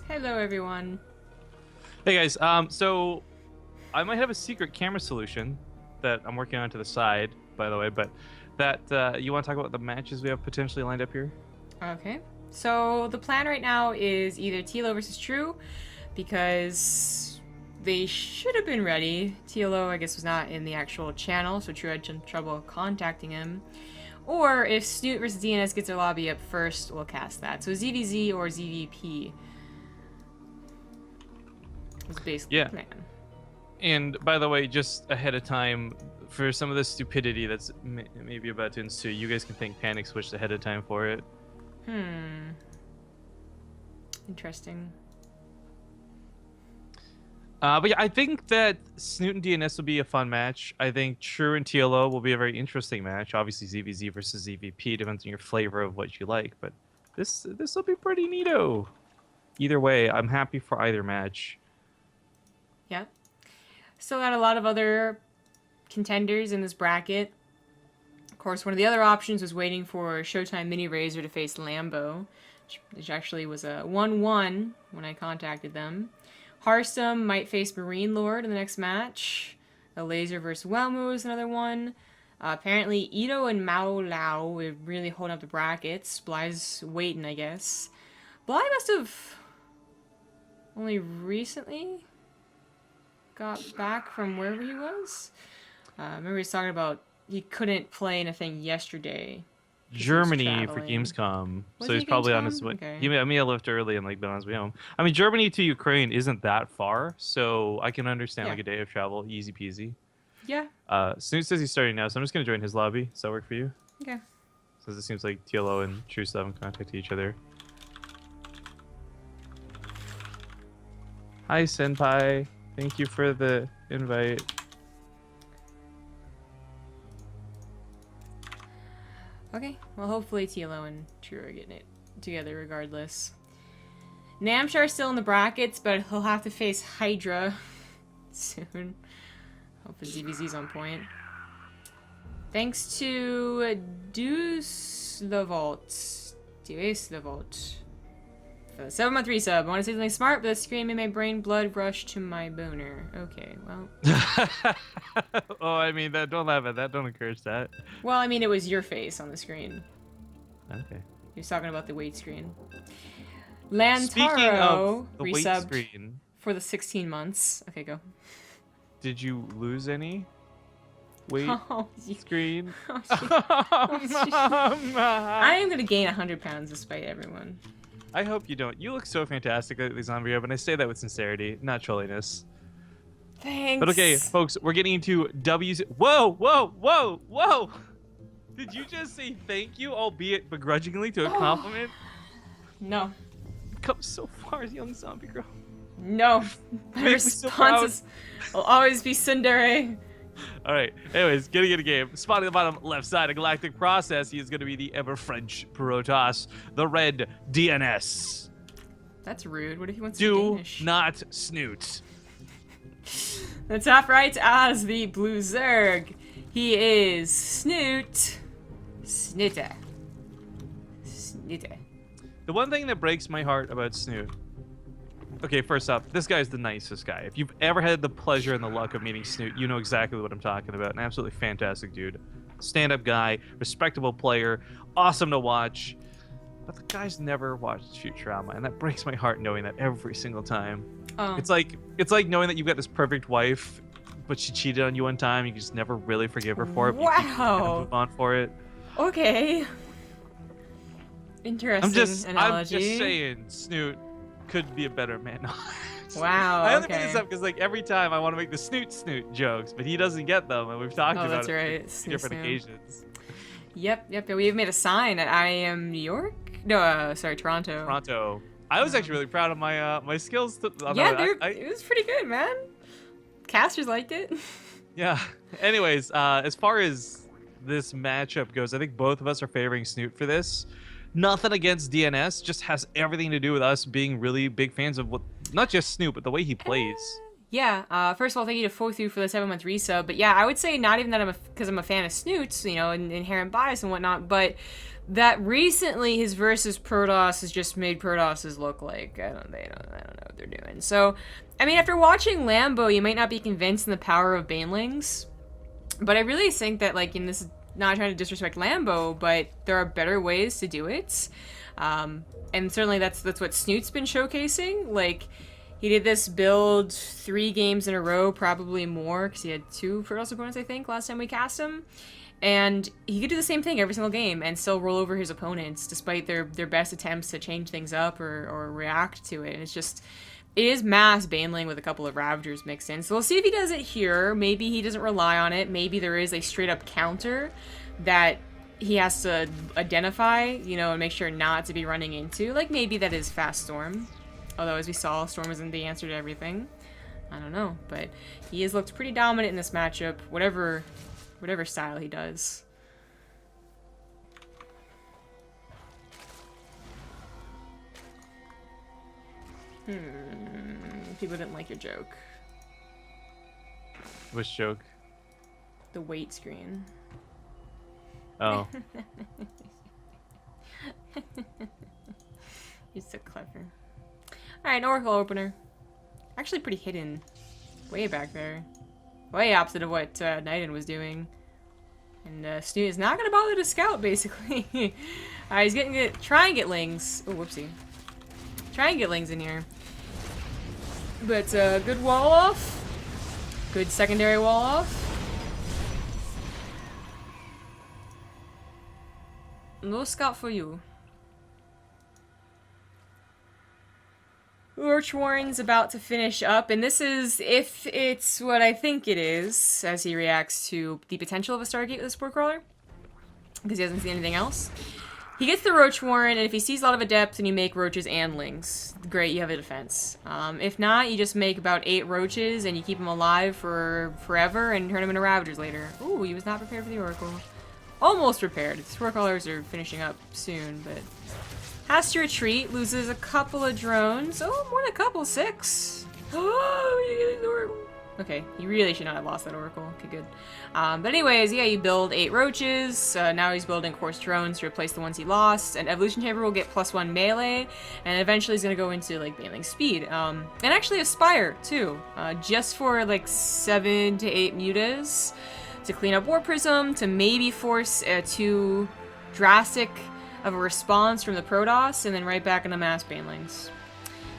Hello, everyone. Hey guys, so I might have a secret camera solution that I'm working on to the side, by the way, but that you want to talk about the matches we have potentially lined up here? Okay. So the plan right now is either TLO versus True, because they should have been ready. TLO, I guess, was not in the actual channel, so True had some trouble contacting him. Or if Snute versus DnS gets their lobby up first, we'll cast that. So ZVZ or ZVP is basically the plan. And by the way, just ahead of time, for some of the stupidity that's maybe about to ensue, you guys can thank Panic Switch ahead of time for it. Interesting. But yeah, I think that Snute and DNS will be a fun match. I think True and TLO will be a very interesting match. Obviously, ZVZ versus ZVP depends on your flavor of what you like, but this will be pretty neato. Either way, I'm happy for either match. Yeah. Still got a lot of other contenders in this bracket. Of course, one of the other options was waiting for Showtime Mini Razor to face Lambo, which actually was a 1-1 when I contacted them. Harstum might face Marine Lord in the next match. A Laser versus Whelmu is another one. Apparently, Ito and Mao Lao were really holding up the brackets. Bly's waiting, I guess. Bly must have only recently got back from wherever he was. Remember he was talking about he couldn't play anything yesterday. Germany for Gamescom, so he's probably on his way. Okay. He may have left early and been on his way home. I mean, Germany to Ukraine isn't that far, so I can understand like a day of travel, easy peasy. Yeah. Snute says he's starting now, so I'm just gonna join his lobby. Does that work for you? Okay. Since it seems like TLO and True still haven't contacted each other. Hi, Senpai. Thank you for the invite. Okay, well, hopefully TLO and True are getting it together regardless. Namshar's still in the brackets, but he'll have to face Hydra soon. Hope his ZVZ's on point. Thanks to Deuslavolt. For the 7-month resub. I want to say something smart, but the scream made my brain blood rush to my boner. Okay, well. Oh, I mean, don't laugh at that. Don't encourage that. Well, I mean, it was your face on the screen. Okay. He was talking about the weight screen. Speaking of Lantaro the weight resubbed screen, for the 16 months. Okay, go. did you lose any weight screen? I am going to gain 100 pounds despite everyone. I hope you don't. You look so fantastic lately, Zombie, and I say that with sincerity, not trolliness. Thanks. But okay, folks, we're getting into W's. Whoa, whoa, whoa, whoa! Did you just say thank you, albeit begrudgingly, to a compliment? No. You've come so far, young zombie girl. No. My response will always be tsundere. Alright, anyways, getting in a game. Spotting the bottom left side of Galactic Process, he is going to be the ever-French Protoss, the red DNS. That's rude. What if he wants to be Danish? Do not Snute. The top right as the blue Zerg. He is Snute. Snute. The one thing that breaks my heart about Snute. Okay, first off, this guy's the nicest guy. If you've ever had the pleasure and the luck of meeting Snute, you know exactly what I'm talking about. An absolutely fantastic dude. Stand-up guy, respectable player, awesome to watch. But the guy's never watched Futurama, and that breaks my heart knowing that every single time. Oh. It's like knowing that you've got this perfect wife, but she cheated on you one time. You can just never really forgive her for it. Wow. You kind of move on for it. Okay. Interesting I'm just analogy. saying, Snute could be a better man. Wow. I only bring this up because like every time I want to make the Snute jokes, but he doesn't get them, and we've talked about that's it right. on different occasions. Yep. We have made a sign at I Am New York. No, sorry, Toronto. Toronto. I was actually really proud of my my skills. Yeah, it was pretty good, man. Casters liked it. Yeah. Anyways, as far as this matchup goes, I think both of us are favoring Snute for this. Nothing against DNS, just has everything to do with us being really big fans of what, not just Snute, but the way he plays. Yeah, first of all, thank you to Fothu for the 7-month resub. But yeah, I would say not even that because I'm a fan of Snutes, you know, and inherent bias and whatnot, but that recently his versus Protoss has just made Protosses look like I don't know what they're doing. So, I mean, after watching Lambo, you might not be convinced in the power of Banelings, but I really think that, like, in this, not trying to disrespect Lambo, but there are better ways to do it, and certainly that's what Snoot's been showcasing. Like, he did this build 3 games in a row, probably more, because he had 2 Protoss opponents, I think, last time we cast him. And he could do the same thing every single game and still roll over his opponents, despite their best attempts to change things up or react to it. And it's just, it is mass Baneling with a couple of Ravagers mixed in. So we'll see if he does it here. Maybe he doesn't rely on it. Maybe there is a straight-up counter that he has to identify, you know, and make sure not to be running into. Like, maybe that is Fast Storm. Although, as we saw, Storm isn't the answer to everything. I don't know, but he has looked pretty dominant in this matchup, whatever style he does. People didn't like your joke. Which joke? The wait screen. Oh. You're so clever. Alright, an Oracle opener. Actually pretty hidden. Way back there. Way opposite of what Knighton was doing. And Snute is not going to bother to scout, basically. He's getting try and get lings. Oh, whoopsie. Try and get lings in here. But good wall off. Good secondary wall off. No scout for you. Warren's about to finish up, and this is, if it's what I think it is, as he reacts to the potential of a Stargate with a Spore Crawler, because he hasn't seen anything else. He gets the Roach Warren, and if he sees a lot of Adept and you make Roaches and Lings, great, you have a defense. If not, you just make about 8 Roaches, and you keep them alive for forever, and turn them into Ravagers later. Ooh, he was not prepared for the Oracle. Almost prepared. The Spore Crawlers are finishing up soon, but... has to retreat, loses a couple of drones. Oh, more than a couple, 6. Oh, you're getting the Oracle. Okay, you really should not have lost that Oracle. Okay, good. But anyways, yeah, you build 8 Roaches. Now he's building Course drones to replace the ones he lost. And Evolution Chamber will get +1 melee. And eventually he's going to go into, like, Baneling speed. And actually Aspire, too. Just for, like, 7 to 8 mutas. To clean up War Prism. To maybe force too drastic of a response from the Protoss, and then right back into mass Banelings.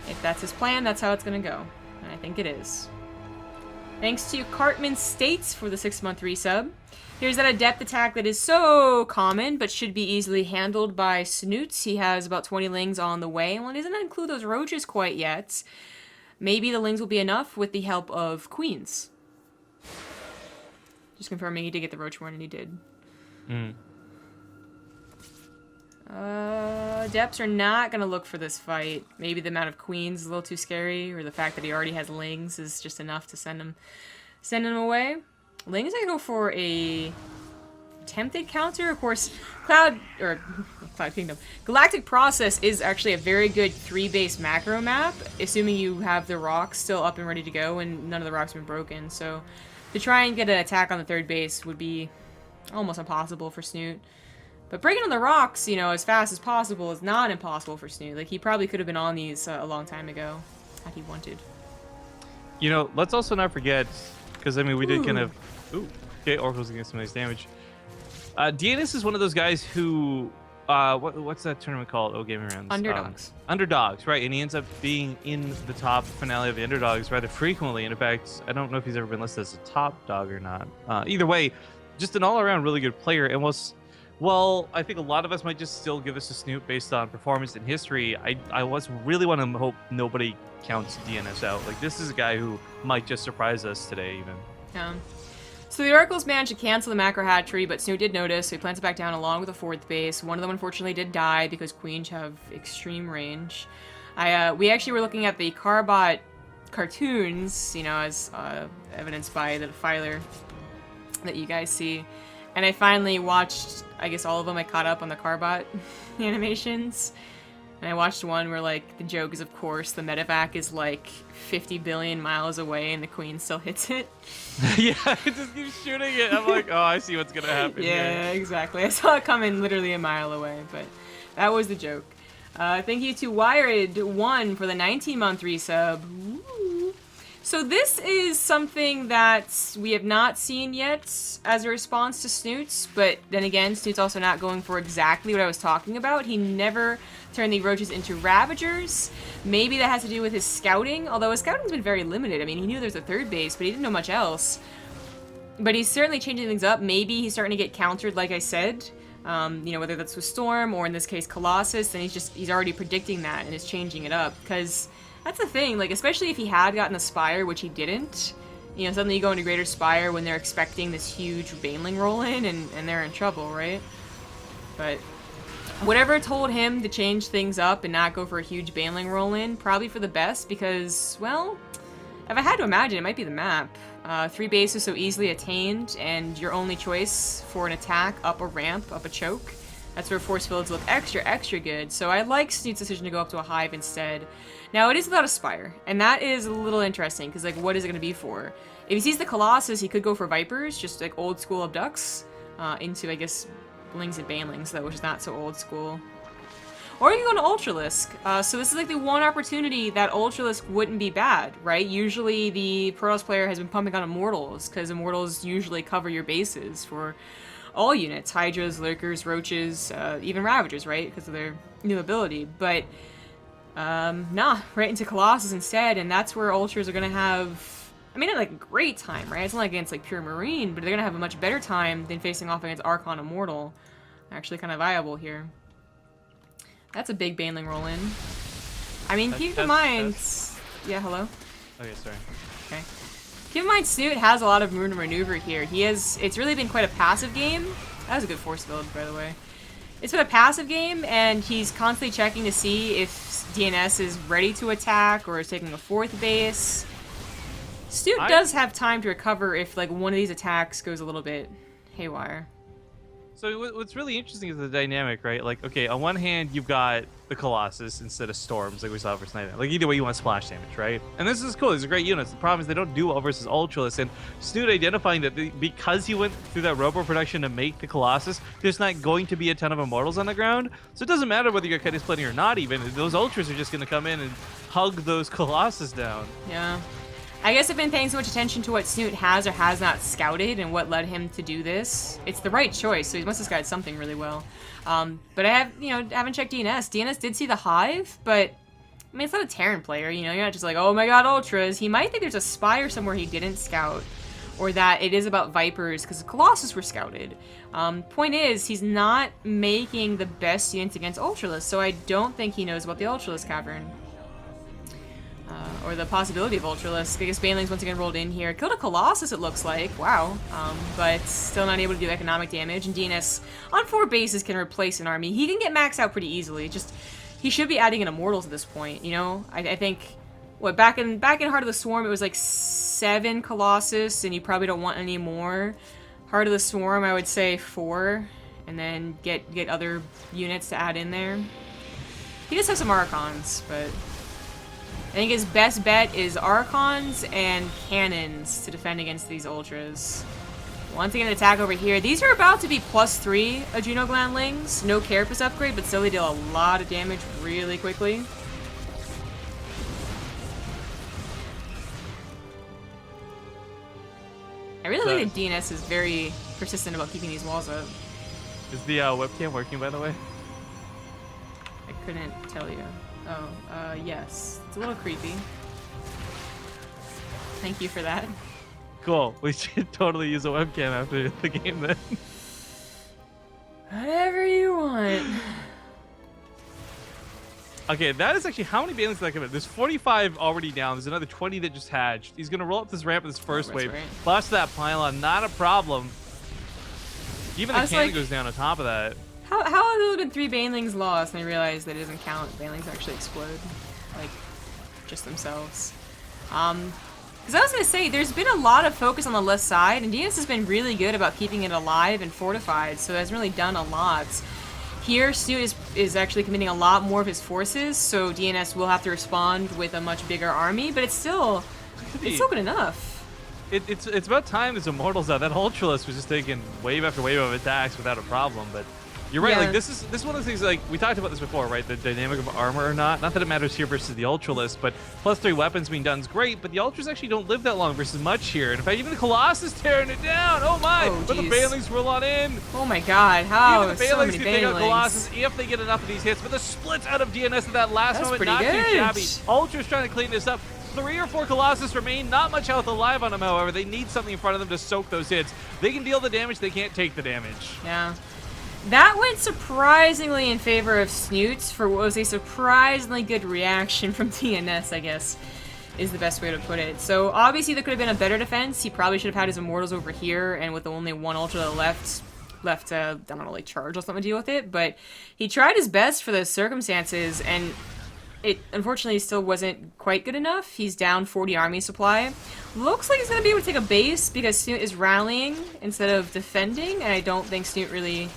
If that's his plan, that's how it's gonna go. And I think it is. Thanks to Cartman States for the 6-month resub. Here's that Adept attack that is so common, but should be easily handled by Snutes. He has about 20 Lings on the way, and well, he doesn't include those Roaches quite yet. Maybe the Lings will be enough with the help of Queens. Just confirming he did get the Roach Warren, and he did. Adepts are not gonna look for this fight. Maybe the amount of Queens is a little too scary, or the fact that he already has Lings is just enough to send him away. Lings, I go for a tempted counter. Of course, Cloud Kingdom. Galactic Process is actually a very good 3-base macro map, assuming you have the rocks still up and ready to go and none of the rocks have been broken. So to try and get an attack on the 3rd base would be almost impossible for Snute. But breaking on the rocks, you know, as fast as possible is not impossible for Snute. Like, he probably could have been on these a long time ago, had he wanted. You know, let's also not forget, because, I mean, we did kind of... Ooh, okay, Oracle's getting some nice damage. DnS is one of those guys who... what's that tournament called? Oh, Gaming Rounds. Underdogs. Underdogs, right. And he ends up being in the top finale of the Underdogs rather frequently. And in fact, I don't know if he's ever been listed as a top dog or not. Either way, just an all-around really good player. And well, I think a lot of us might just still give this a Snute based on performance and history. I really want to hope nobody counts DnS out. Like, this is a guy who might just surprise us today, even. Yeah. So the Oracles managed to cancel the macro hatchery, but Snute did notice, so he plants it back down along with the 4th base. One of them unfortunately did die because Queens have extreme range. We actually were looking at the Carbot cartoons, you know, as evidenced by the defiler that you guys see. And I finally watched, I guess, all of them. I caught up on the Carbot animations. And I watched one where, like, the joke is, of course, the medevac is, like, 50 billion miles away and the queen still hits it. Yeah, it just keeps shooting it. I'm like, oh, I see what's gonna happen Yeah, here. exactly. I saw it coming literally a mile away, but that was the joke. Thank you to Wired1 for the 19-month resub. Ooh. So this is something that we have not seen yet as a response to Snoots, but then again, Snoots also not going for exactly what I was talking about. He never turned the roaches into Ravagers. Maybe that has to do with his scouting, although his scouting's been very limited. I mean, he knew there was a third base, but he didn't know much else. But he's certainly changing things up. Maybe he's starting to get countered, like I said. You know, whether that's with Storm or in this case Colossus, and he's already predicting that and is changing it up. Because that's the thing, like, especially if he had gotten a Spire, which he didn't. You know, suddenly you go into Greater Spire when they're expecting this huge Baneling roll in, and they're in trouble, right? But whatever told him to change things up and not go for a huge Baneling roll in, probably for the best, because, well, if I had to imagine, it might be the map. 3 bases so easily attained, and your only choice for an attack, up a ramp, up a choke. That's where force fields look extra good. So I like Snoot's decision to go up to a Hive instead. Now, it is without a Spire, and that is a little interesting, because, like, what is it going to be for? If he sees the Colossus, he could go for Vipers, just, like, old school Abducts, into, I guess, Blings and Banelings, though, which is not so old school. Or you can go to Ultralisk. So this is like the one opportunity that Ultralisk wouldn't be bad, right? Usually the Protoss player has been pumping on Immortals, because Immortals usually cover your bases for all units. Hydras, Lurkers, Roaches, even Ravagers, right? Because of their new ability. But, nah, right into Colossus instead, and that's where Ultras are going to have, I mean, not like a great time, right? It's not like against like pure Marine, but they're going to have a much better time than facing off against Archon Immortal. Actually kind of viable here. That's a big Baneling roll in. I mean, keep in mind... Yeah, hello? Okay, sorry. Okay. Keep in mind, Snute has a lot of room to maneuver here. It's really been quite a passive game. That was a good force build, by the way. It's been a passive game, and he's constantly checking to see if DnS is ready to attack or is taking a 4th base. Snute does have time to recover if, like, one of these attacks goes a little bit haywire. So what's really interesting is the dynamic, right? Like, okay, on one hand, you've got the Colossus instead of Storms, like we saw for Snute. Like, either way, you want splash damage, right? And this is cool. These are great units. The problem is they don't do well versus Ultralisk. And Snute identifying that because he went through that robo production to make the Colossus, there's not going to be a ton of Immortals on the ground. So it doesn't matter whether you're Kite splitting or not even. Those Ultras are just going to come in and hug those Colossus down. Yeah. I guess I've been paying so much attention to what Snute has or has not scouted and what led him to do this. It's the right choice, so he must have scouted something really well. But I haven't checked DnS. DnS did see the Hive, but I mean, it's not a Terran player, you know, you're not just like, oh my god, Ultras. He might think there's a Spire somewhere he didn't scout, or that it is about Vipers, because the Colossus were scouted. Point is, he's not making the best units against Ultralisk, so I don't think he knows about the Ultralisk Cavern. Or the possibility of Ultralisk. I guess Baneling's once again rolled in here. Killed a Colossus, it looks like. Wow. But still not able to do economic damage. And DnS on 4 bases can replace an army. He can get maxed out pretty easily. Just, he should be adding in Immortals at this point, you know? I think, what, back in Heart of the Swarm, it was like 7 Colossus, and you probably don't want any more. Heart of the Swarm, I would say 4. And then get other units to add in there. He does have some Archons, but I think his best bet is Archons and Cannons to defend against these Ultras. Once again, an attack over here. These are about to be +3 Adrenal Glandlings. No Carapace upgrade, but still they deal a lot of damage really quickly. I really think that DnS is very persistent about keeping these walls up. Is the webcam working, by the way? I couldn't tell you. Oh, yes. It's a little creepy. Thank you for that. Cool. We should totally use a webcam after the game then. Whatever you want. Okay, that is actually how many Banelings did I come in? There's 45 already down. There's another 20 that just hatched. He's going to roll up this ramp in this first wave. Right. Blast that pylon. Not a problem. Even the cannon goes down on top of that. How have there been 3 Banelings lost and I realized that it doesn't count? Banelings actually explode. Like, just themselves. Because I was going to say, there's been a lot of focus on the left side, and DnS has been really good about keeping it alive and fortified, so it hasn't really done a lot. Here, Snute is actually committing a lot more of his forces, so DNS will have to respond with a much bigger army, but it's still good enough. It's about time there's Immortals out. That Ultralist was just taking wave after wave of attacks without a problem, but you're right, Yeah. like this is one of the things, like we talked about this before, right? The dynamic of armor or not that it matters here versus the Ultralist, but +3 weapons being done is great, but the Ultras actually don't live that long versus much here. And in fact, even the Colossus tearing it down. Oh my! Oh, But the geez. Banelings roll on in. Oh my god, how Even the so Banelings many can take out Colossus Banelings. if they get enough of these hits, but the splits out of DNS at that last That's moment, pretty not too good. shabby. Ultra's trying to clean this up. 3 or 4 Colossus remain, not much health alive on them, however. They need something in front of them to soak those hits. They can deal the damage, they can't take the damage. Yeah. That went surprisingly in favor of Snutes for what was a surprisingly good reaction from DNS, I guess, is the best way to put it. So obviously there could have been a better defense. He probably should have had his Immortals over here, and with only one Ultra left, I don't know, like charge or something to deal with it. But he tried his best for the circumstances, and it unfortunately still wasn't quite good enough. He's down 40 army supply. Looks like he's going to be able to take a base because Snute is rallying instead of defending, and I don't think Snute really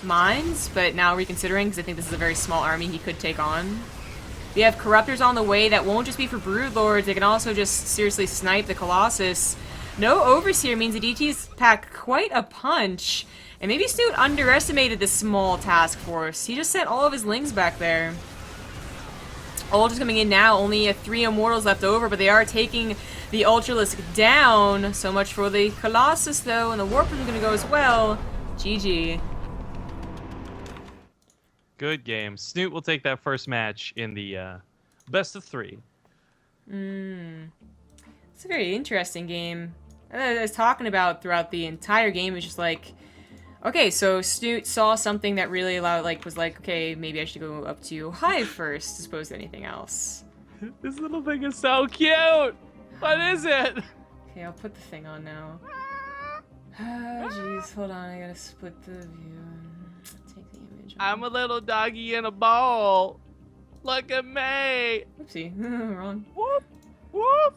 minds, but now reconsidering, because I think this is a very small army he could take on. We have Corruptors on the way that won't just be for Broodlords, they can also just seriously snipe the Colossus. No Overseer means the DTs pack quite a punch, and maybe Snute underestimated this small task force. He just sent all of his Lings back there. Ultra's coming in now, only 3 Immortals left over, but they are taking the Ultralisk down. So much for the Colossus though, and the Warp is going to go as well. GG. Good game. Snute will take that first match in the best of 3. It's a very interesting game. I was talking about throughout the entire game is just like, okay, so Snute saw something that really was like, okay, maybe I should go up to Hive first as opposed to anything else. This little thing is so cute. What is it? Okay, I'll put the thing on now. Oh, jeez, hold on, I gotta split the view and take the image. I'm a little doggy in a ball. Look at me. Oopsie, wrong. Whoop, whoop,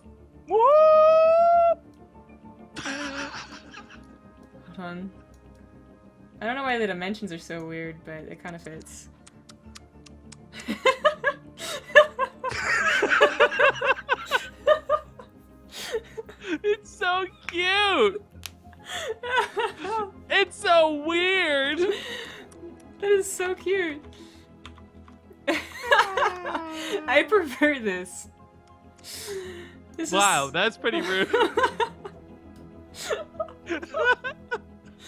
whoop. Hold on. I don't know why the dimensions are so weird, but it kind of fits. It's so cute. It's so weird. That is so cute. I prefer this. This Wow, is... that's pretty rude.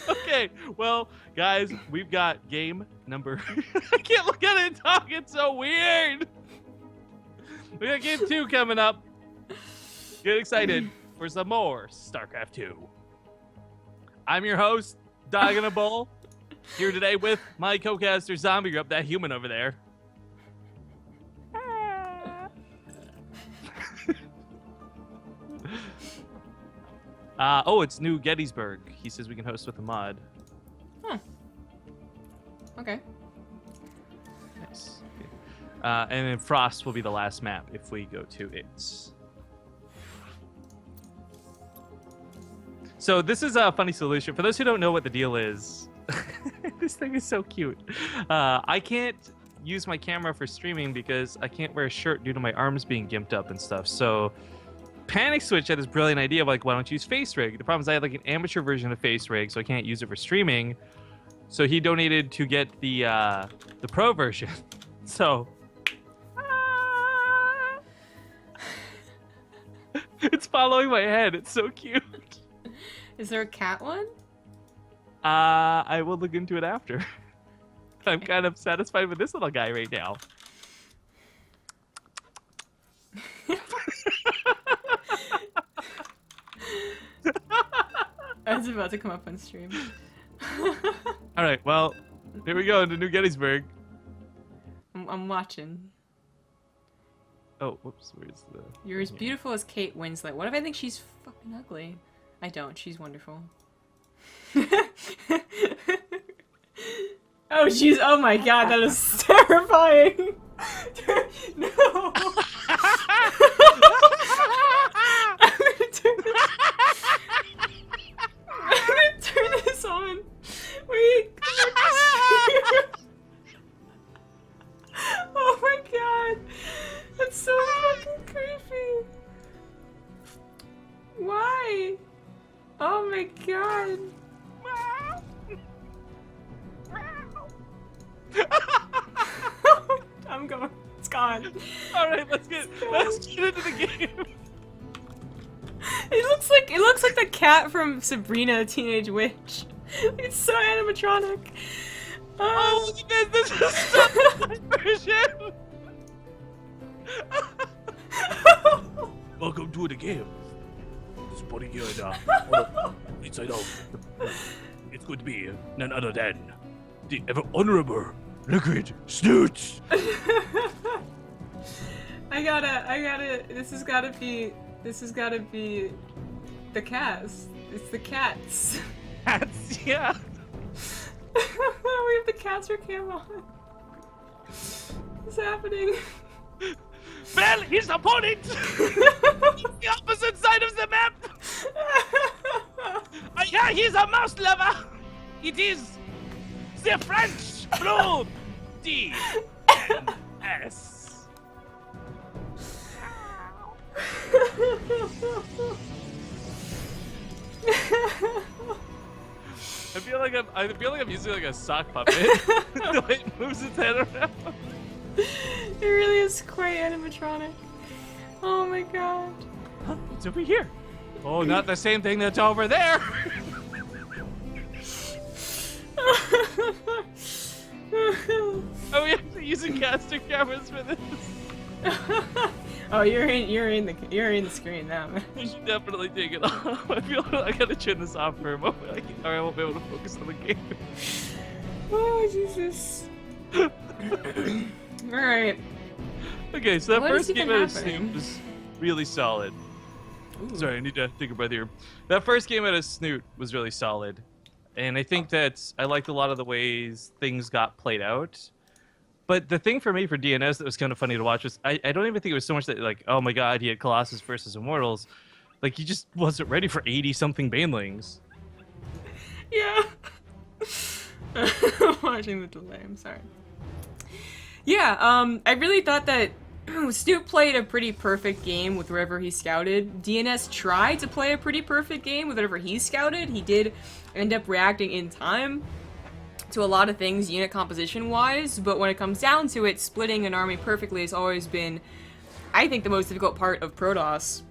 Okay, well, guys, we've got game number... I can't look at it and talk, it's so weird! We got game 2 coming up. Get excited for some more StarCraft 2. I'm your host, Dog in a Bowl, here today with my co-caster, Zombie Grub, that human over there. Oh, it's New Gettysburg. He says we can host with a mod. Huh. Okay. Nice. And then Frost will be the last map if we go to it. So this is a funny solution. For those who don't know what the deal is, this thing is so cute. I can't use my camera for streaming because I can't wear a shirt due to my arms being gimped up and stuff. So Panic Switch had this brilliant idea of like, why don't you use Face Rig? The problem is I had like an amateur version of Face Rig, so I can't use it for streaming. So he donated to get the pro version. So it's following my head. It's so cute. Is there a cat one? I will look into it after. I'm kind of satisfied with this little guy right now. I was about to come up on stream. All right, well, here we go into New Gettysburg. I'm watching. Oh, whoops, where's the... You're as beautiful as Kate Winslet. What if I think she's fucking ugly? I don't. She's wonderful. Oh, she's... Oh my god, that is terrifying! No! I'm gonna turn this on. Wait. my god. I'm going. It's gone. All right, let's get into the game. It looks like the cat from Sabrina, Teenage Witch. It's so animatronic. Oh, look at this! This is such a version. Welcome to the game. This body here inside out. It's going to be none other than the ever honorable Liquid Snute. I gotta. This has gotta be the cats. It's the cats. Cats, yeah. We have the Catster cam on. What's happening? Well, his opponent! The opposite side of the map! Yeah, he's a mouse lover! It is the French Blue DnS. I feel like I'm using like a sock puppet. The way it moves its head around. It really is quite animatronic. Oh my god. Huh? It's over here. Oh, not the same thing that's over there. Oh, we have to using caster cameras for this. Oh, you're in the screen now, man. We should definitely take it off. I feel I gotta turn this off for a moment. Or I won't be able to focus on the game. Oh Jesus. Alright. Okay, so that What first is game even out of happening? Snute was really solid. Ooh. Sorry, I need to take a breath here. That first game out of Snute was really solid. And I think that I liked a lot of the ways things got played out. But the thing for me for DnS that was kind of funny to watch was I don't even think it was so much that, like, oh my god, he had Colossus versus Immortals. Like, he just wasn't ready for 80-something banelings. Yeah. I'm watching the delay, I'm sorry. Yeah, I really thought that Snute played a pretty perfect game with wherever he scouted. DnS tried to play a pretty perfect game with whatever he scouted. He did end up reacting in time to a lot of things unit composition wise, but when it comes down to it, splitting an army perfectly has always been, I think, the most difficult part of Protoss.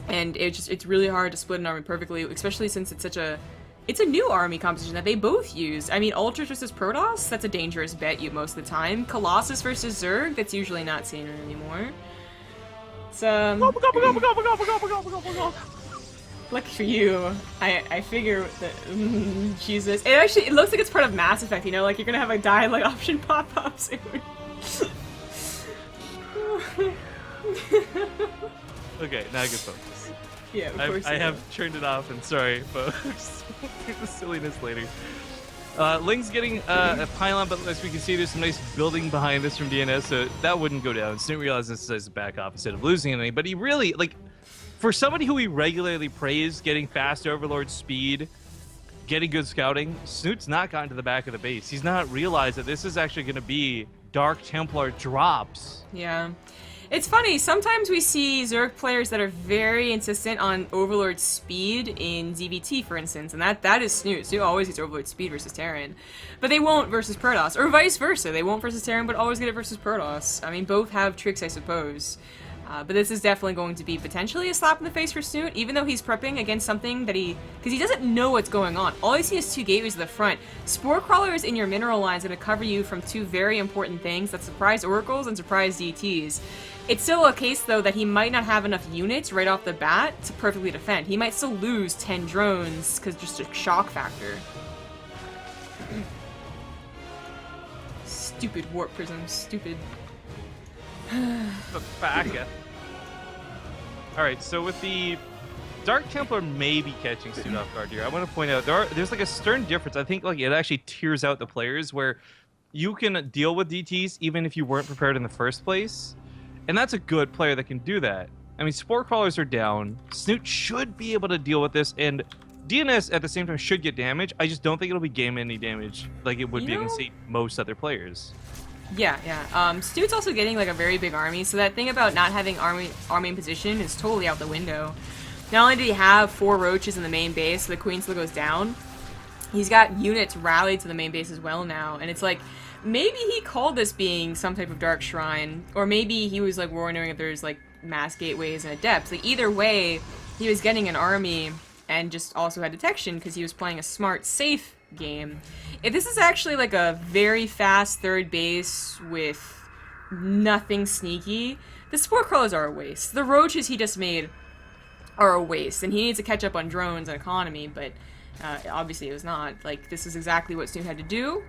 And it's really hard to split an army perfectly, especially since it's a new army composition that they both use. I mean, Ultras versus Protoss, that's a dangerous bet most of the time. Colossus versus Zerg, that's usually not seen anymore. It's lucky for you, I figure that, Jesus. It looks like it's part of Mass Effect, you know, like you're gonna have a dialogue option pop up soon. Okay, now I can focus. Yeah, of course. I have turned it off, and sorry, folks. The silliness later. Ling's getting a pylon, but as we can see, there's some nice building behind this from DnS, so that wouldn't go down. Snute realizes this decides to back off instead of losing anything, but he really, like, for somebody who we regularly praise, getting fast overlord speed, getting good scouting, Snute's not gotten to the back of the base. He's not realized that this is actually going to be Dark Templar drops. Yeah. It's funny, sometimes we see Zerg players that are very insistent on Overlord speed in ZVT, for instance, and that is Snute. Snute always gets Overlord speed versus Terran. But they won't versus Protoss, or vice versa. They won't versus Terran, but always get it versus Protoss. I mean, both have tricks, I suppose. But this is definitely going to be potentially a slap in the face for Snute, even though he's prepping against something that because he doesn't know what's going on. All I see is 2 gateways at the front. Spore Crawlers in your mineral line is going to cover you from 2 very important things that surprise Oracles and surprise DTs. It's still a case, though, that he might not have enough units right off the bat to perfectly defend. He might still lose 10 drones because just a shock factor. Stupid warp prism, stupid. The backup. Alright, so with the Dark Templar may be catching Snute off guard here. I want to point out there's like a stern difference. I think like it actually tears out the players where you can deal with DTs even if you weren't prepared in the first place. And that's a good player that can do that. I mean, Spore Crawlers are down. Snute should be able to deal with this, and DnS at the same time should get damage. I just don't think it'll be game-ending damage like it would be against most other players. Yeah. Snute's also getting like a very big army, so that thing about not having army in position is totally out the window. Not only did he have 4 roaches in the main base, so the queen still goes down, he's got units rallied to the main base as well now, and it's like, maybe he called this being some type of dark shrine, or maybe he was like wondering if there's like mass gateways and adepts. Like either way, he was getting an army and just also had detection because he was playing a smart, safe game. If this is actually like a very fast third base with nothing sneaky, the support crawlers are a waste. The roaches he just made are a waste, and he needs to catch up on drones and economy, but obviously it was not. Like, this is exactly what Snute had to do,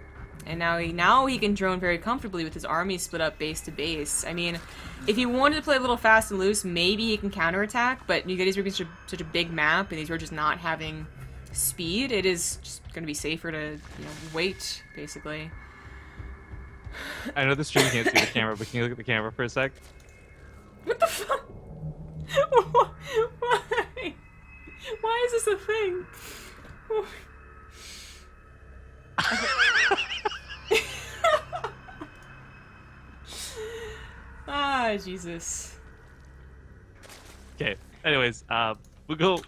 and now he can drone very comfortably with his army split up base to base. I mean, if he wanted to play a little fast and loose, maybe he can counterattack, but you get these roaches such a big map, and these roaches not having speed, it is just going to be safer to, wait, basically. I know the stream can't see the camera, but can you look at the camera for a sec? What the fuck? Why? Why is this a thing? Ah, Jesus. Okay. Anyways, we'll go.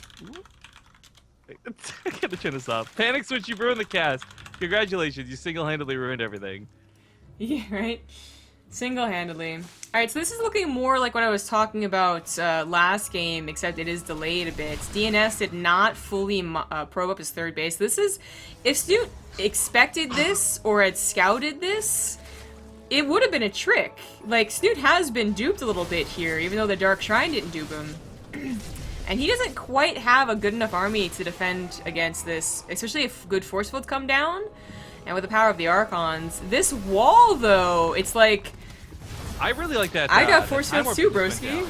I gotta turn this off. Panic switch, you ruined the cast. Congratulations, you single-handedly ruined everything. Yeah, right? Single-handedly. Alright, so this is looking more like what I was talking about last game, except it is delayed a bit. DnS did not fully probe up his third base. This is... If Snute expected this, or had scouted this, it would have been a trick. Like, Snute has been duped a little bit here, even though the Dark Shrine didn't dupe him. And he doesn't quite have a good enough army to defend against this, especially if good force fields come down. And with the power of the Archons. This wall, though, it's like... I really like that. I got force fields too, broski.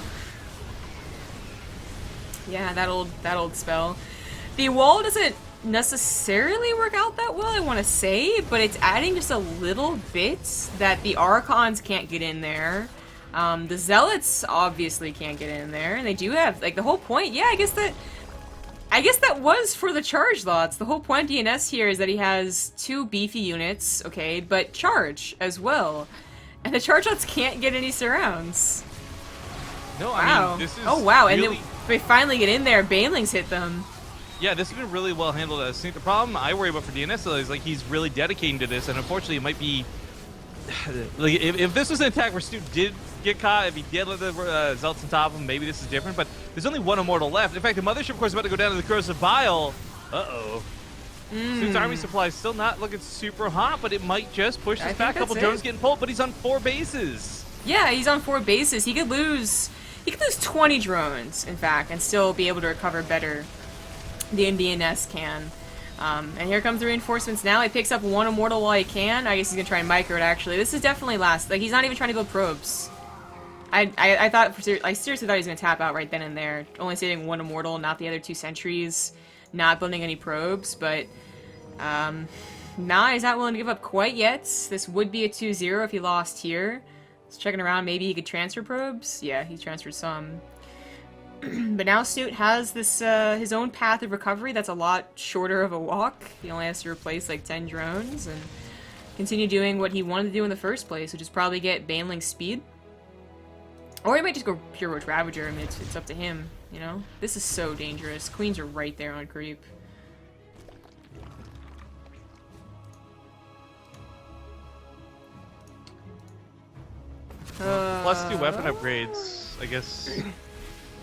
Yeah, that old spell. The wall doesn't necessarily work out that well, I want to say, but it's adding just a little bit that the Archons can't get in there. The Zealots obviously can't get in there, and they do have, like, the whole point, yeah, I guess that was for the charge lots. The whole point of DnS here is that he has 2 beefy units, okay, but charge as well. And the charge lots can't get any surrounds. No, wow. I mean, this is oh, wow, really... and then they finally get in there, Banelings hit them. Yeah, this has been really well handled as Snute. The problem I worry about for DnS though is, like, he's really dedicating to this, and unfortunately it might be... like, if this was an attack where Snute did get caught, if he did let the Zealots on top of him, maybe this is different, but there's only 1 immortal left. In fact, the Mothership, of course, is about to go down to the Corsair Bile. Uh-oh. Snute's army supply is still not looking super hot, but it might just push this back. A couple drones getting pulled, but he's on 4 bases. Yeah, he's on 4 bases. He could lose 20 drones, in fact, and still be able to recover better than DnS can. And here comes the reinforcements now. He picks up 1 immortal while he can. I guess he's gonna try and micro it, actually. This is definitely last. Like, he's not even trying to build probes. I seriously thought he was gonna tap out right then and there. Only saving 1 immortal, not the other 2 sentries. Not building any probes, but nah, he's not willing to give up quite yet. This would be a 2-0 if he lost here. Just checking around, maybe he could transfer probes. Yeah, he transferred some. But now Snute has this his own path of recovery that's a lot shorter of a walk. He only has to replace like 10 drones and continue doing what he wanted to do in the first place, which is probably get Baneling speed. Or he might just go pure Roach Ravager. I mean, it's up to him, you know? This is so dangerous. Queens are right there on creep. +2 weapon upgrades, I guess.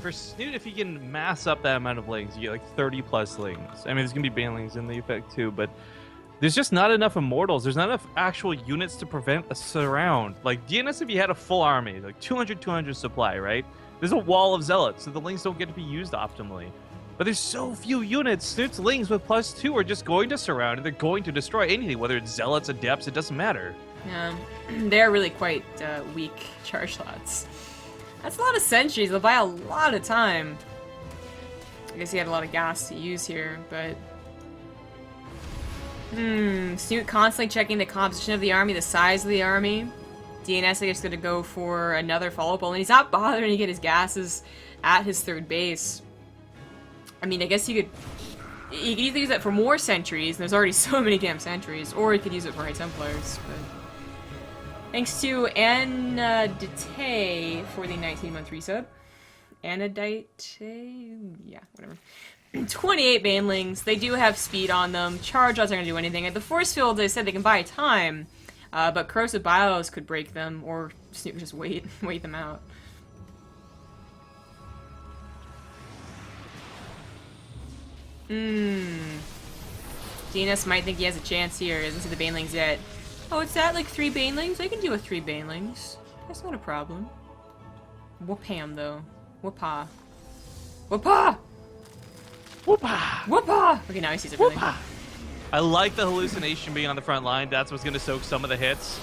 For Snute, if he can mass up that amount of lings, you get like 30 plus lings. I mean, there's going to be banelings in the effect too, but there's just not enough immortals. There's not enough actual units to prevent a surround. Like, DnS, if you had a full army, like 200 supply, right? There's a wall of zealots, so the lings don't get to be used optimally. But there's so few units. Snute's lings with +2 are just going to surround, and they're going to destroy anything, whether it's zealots, adepts, it doesn't matter. Yeah, they're really quite weak charge slots. That's a lot of sentries. They'll buy a lot of time. I guess he had a lot of gas to use here, but... Snute constantly checking the composition of the army, the size of the army. DnS, I guess, going to go for another follow-up, and he's not bothering to get his gases at his third base. I mean, I guess he could either use that for more sentries, and there's already so many damn sentries, or he could use it for High Templars, but... Thanks to Anne Dete for the 19-month resub. Anodite. Yeah, whatever. 28 banelings. They do have speed on them. Charge odds aren't going to do anything. At the force field, they said they can buy time, but corrosive bios could break them, or Snute would just wait them out. DnS might think he has a chance here. Isn't see the banelings yet. Oh, it's at like 3 banelings? I can deal with 3 banelings. That's not a problem. Whoop-ham, though. Whoop-ha. Whoop-ha! Whoop-ha! Whoop-ha! Okay, now he sees everything. Whoop-ha! I like the hallucination being on the front line. That's what's going to soak some of the hits.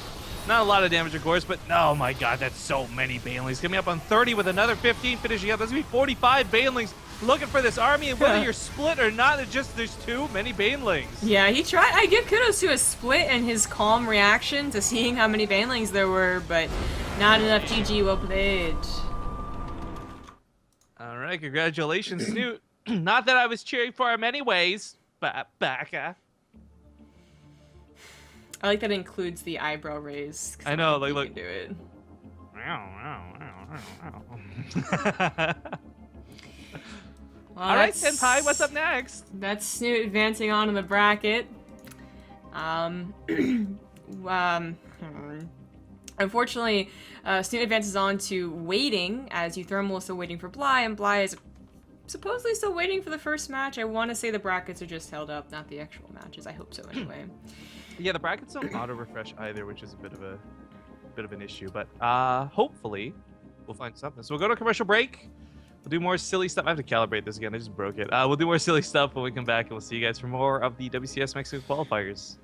Not a lot of damage, of course, but oh my god, that's so many banelings. Coming up on 30 with another 15 finishing up. That's going to be 45 banelings looking for this army. And whether you're split or not, there's too many banelings. Yeah, he tried. I give kudos to his split and his calm reaction to seeing how many banelings there were, but not enough. GG, well played. All right, congratulations, Snute. Not that I was cheering for him anyways, but baka. I like that it includes the eyebrow raise. I know, like, look. look. Do it. Well, all right, Senpai, what's up next? That's Snute advancing on in the bracket. Unfortunately, Snute advances on to waiting, as Euthermal is still waiting for Bly, and Bly is supposedly still waiting for the first match. I want to say the brackets are just held up, not the actual matches. I hope so, anyway. Yeah, the brackets don't auto-refresh either, which is a bit of an issue. But hopefully, we'll find something. So we'll go to a commercial break. We'll do more silly stuff. I have to calibrate this again. I just broke it. We'll do more silly stuff when we come back, and we'll see you guys for more of the WCS Mexico qualifiers.